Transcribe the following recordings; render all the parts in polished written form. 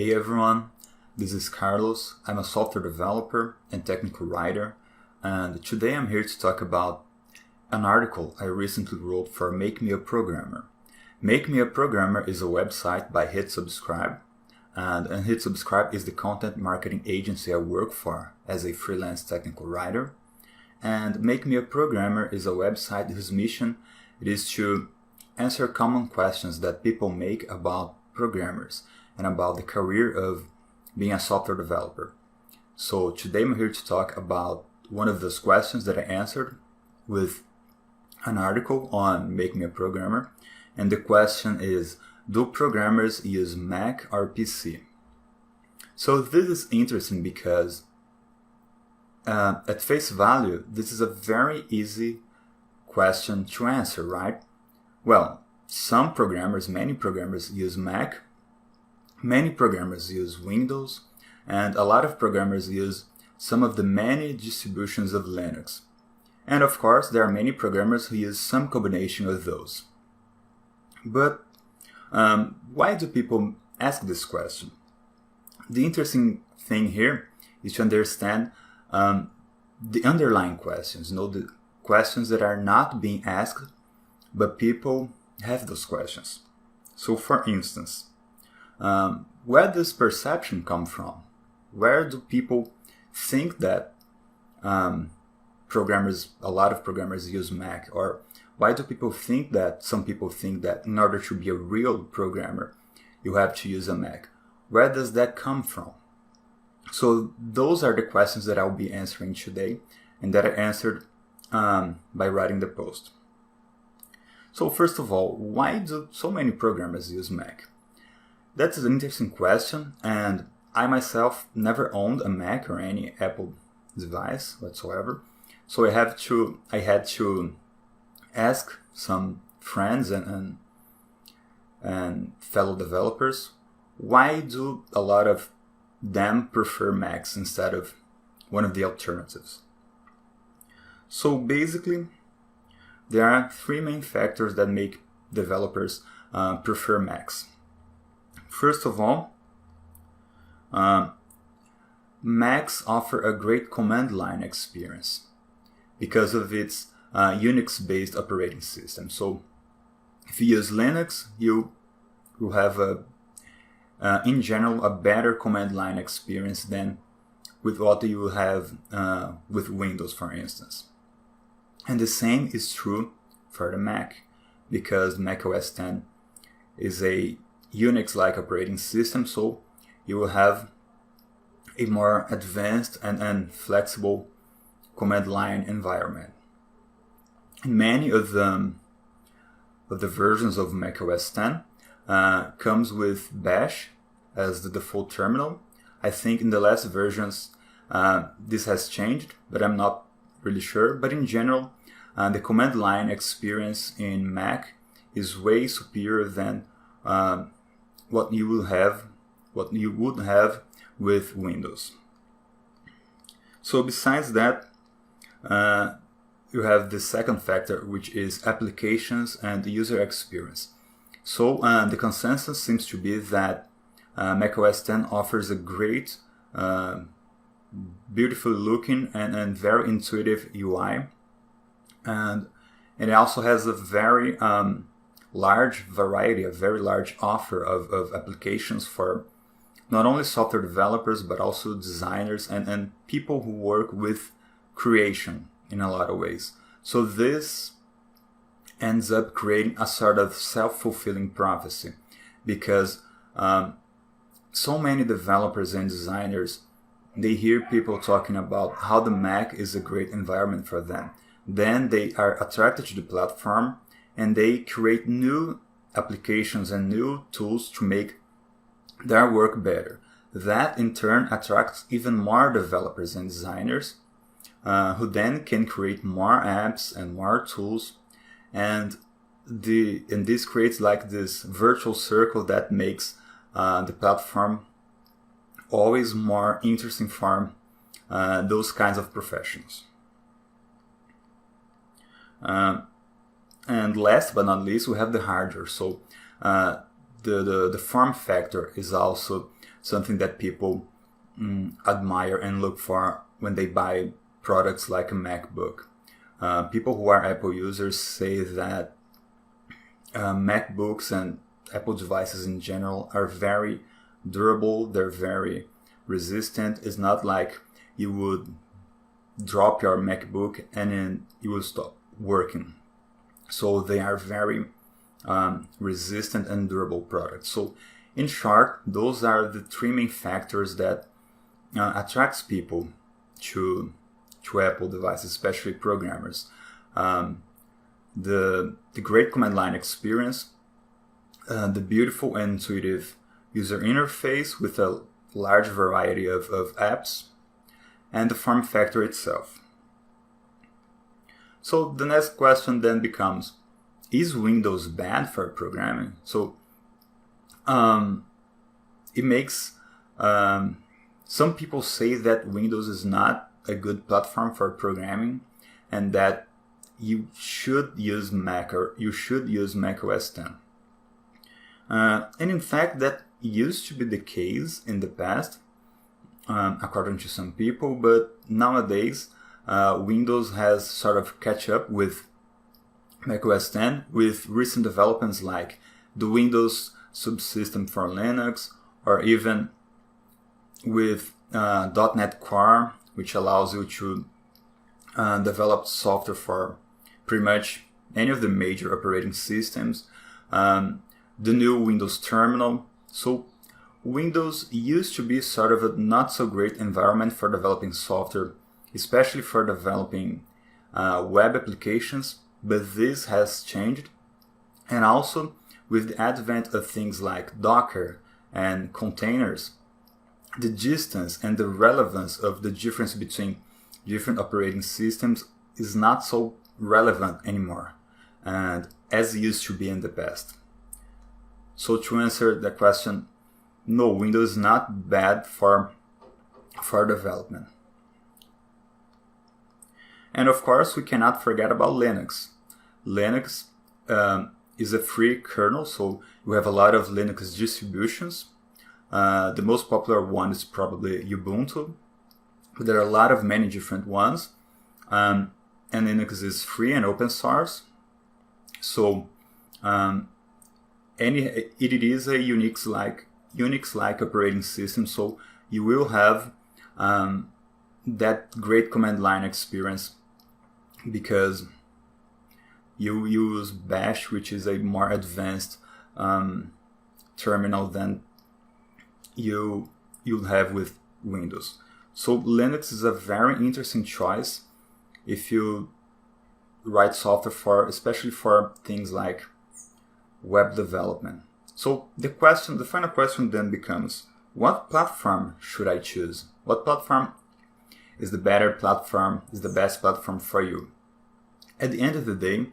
Hey everyone, this is Carlos. I'm a software developer and technical writer, and today I'm here to talk about an article I recently wrote for Make Me a Programmer. Make Me a Programmer is a website by Hit Subscribe, and Hit Subscribe is the content marketing agency I work for as a freelance technical writer. And Make Me a Programmer is a website whose mission it is to answer common questions that people make about programmers and about the career of being a software developer. So today I'm here to talk about one of those questions that I answered with an article on Make Me a Programmer. And the question is, do programmers use Mac or PC? So this is interesting because at face value, this is a very easy question to answer, right? Well, many programmers use Mac, many programmers use Windows, and a lot of programmers use some of the many distributions of Linux. And of course, there are many programmers who use some combination of those. But why do people ask this question? The interesting thing here is to understand the underlying questions, the questions that are not being asked, but people have those questions. So for instance, where does perception come from? Where do people think that a lot of programmers use Mac? Or why do people think that, some people think that in order to be a real programmer, you have to use a Mac? Where does that come from? So those are the questions that I'll be answering today and that I answered by writing the post. So first of all, why do so many programmers use Mac? That's an interesting question, and I myself never owned a Mac or any Apple device whatsoever. So I had to ask some friends and fellow developers, why do a lot of them prefer Macs instead of one of the alternatives? So basically, there are three main factors that make developers prefer Macs. First of all, Macs offer a great command line experience because of its Unix-based operating system. So if you use Linux, you will have in general a better command line experience than with what you will have with Windows, for instance. And the same is true for the Mac, because Mac OS X is a Unix-like operating system, so you will have a more advanced and flexible command line environment. And many of the versions of Mac OS X comes with Bash as the default terminal. I think in the last versions this has changed, but I'm not really sure. But in general, the command line experience in Mac is way superior than what you would have with Windows. So besides that, you have the second factor, which is applications and user experience. So the consensus seems to be that macOS X offers a great, beautiful looking and very intuitive UI, and it also has a very large variety, a very large offer of applications for not only software developers but also designers and people who work with creation in a lot of ways. So this ends up creating a sort of self-fulfilling prophecy, because so many developers and designers, they hear people talking about how the Mac is a great environment for them. Then they are attracted to the platform and they create new applications and new tools to make their work better. That in turn attracts even more developers and designers who then can create more apps and more tools, and this creates like this virtual circle that makes the platform always more interesting for those kinds of professionals. And last but not least, we have the hardware. So the form factor is also something that people admire and look for when they buy products like a MacBook. People who are Apple users say that MacBooks and Apple devices in general are very durable, they're very resistant. It's not like you would drop your MacBook and then it will stop working. So they are very resistant and durable products. So in short, those are the three main factors that attracts people to Apple devices, especially programmers. The great command line experience, the beautiful and intuitive user interface with a large variety of apps, and the form factor itself. So the next question then becomes, is Windows bad for programming? So it makes some people say that Windows is not a good platform for programming and that you should use Mac or you should use Mac OS X. And in fact, that used to be the case in the past, according to some people, but nowadays Windows has sort of catch up with Mac OS X with recent developments like the Windows subsystem for Linux, or even with .NET Core, which allows you to develop software for pretty much any of the major operating systems. The new Windows Terminal. So Windows used to be sort of a not so great environment for developing software, especially for developing web applications, but this has changed. And also with the advent of things like Docker and containers, the distance and the relevance of the difference between different operating systems is not so relevant anymore, and as it used to be in the past. So to answer the question, no, Windows is not bad for development. And of course, we cannot forget about Linux. Linux is a free kernel, so we have a lot of Linux distributions. The most popular one is probably Ubuntu, but there are a lot of many different ones. And Linux is free and open source. So it is a Unix-like operating system, so you will have that great command line experience because you use Bash, which is a more advanced terminal than you'll have with Windows. So Linux is a very interesting choice if you write software especially for things like web development. So the final question then becomes, what platform should I choose? What platform is the better platform, is the best platform for you? At the end of the day,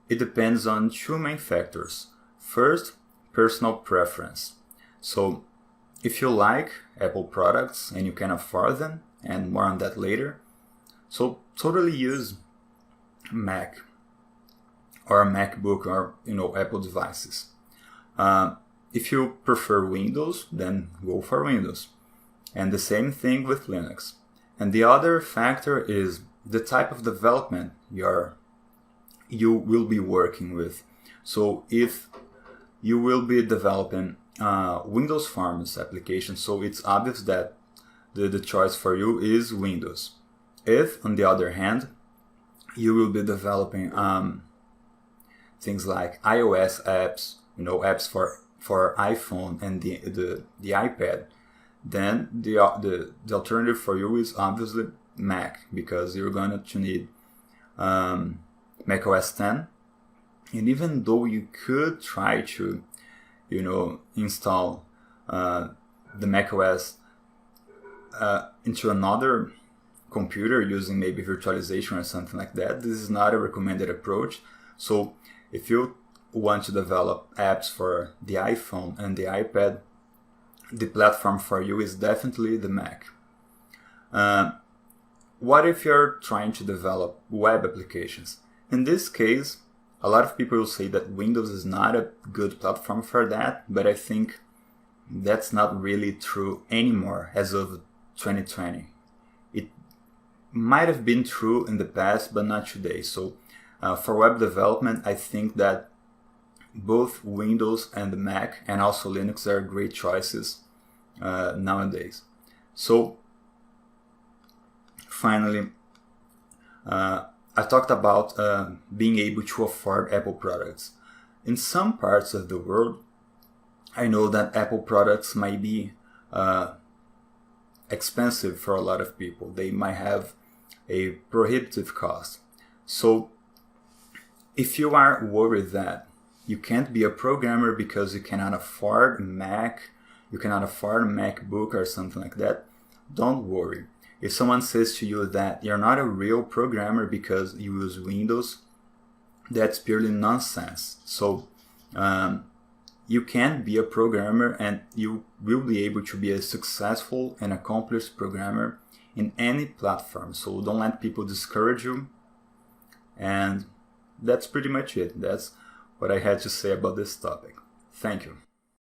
it depends on two main factors. First, personal preference. So if you like Apple products and you can afford them, and more on that later, so totally use Mac or MacBook or Apple devices. If you prefer Windows, then go for Windows. And the same thing with Linux. And the other factor is the type of development you will be working with. So if you will be developing Windows Forms application, so it's obvious that the choice for you is Windows. If, on the other hand, you will be developing things like iOS apps, apps for iPhone and the iPad, then the alternative for you is obviously Mac, because you're going to need Mac OS X. And even though you could try to install the Mac OS into another computer using maybe virtualization or something like that, this is not a recommended approach. So if you want to develop apps for the iPhone and the iPad, the platform for you is definitely the Mac. What if you're trying to develop web applications? In this case, a lot of people will say that Windows is not a good platform for that, but I think that's not really true anymore as of 2020. It might have been true in the past, but not today. So for web development, I think that both Windows and the Mac and also Linux are great choices nowadays. So finally, I talked about being able to afford Apple products. In some parts of the world, I know that Apple products might be expensive for a lot of people. They might have a prohibitive cost. So if you are worried that you can't be a programmer because you cannot afford a Mac, you cannot afford a MacBook or something like that, don't worry. If someone says to you that you're not a real programmer because you use Windows, that's purely nonsense. So you can be a programmer and you will be able to be a successful and accomplished programmer in any platform. So don't let people discourage you. And that's pretty much it. That's what I had to say about this topic. Thank you.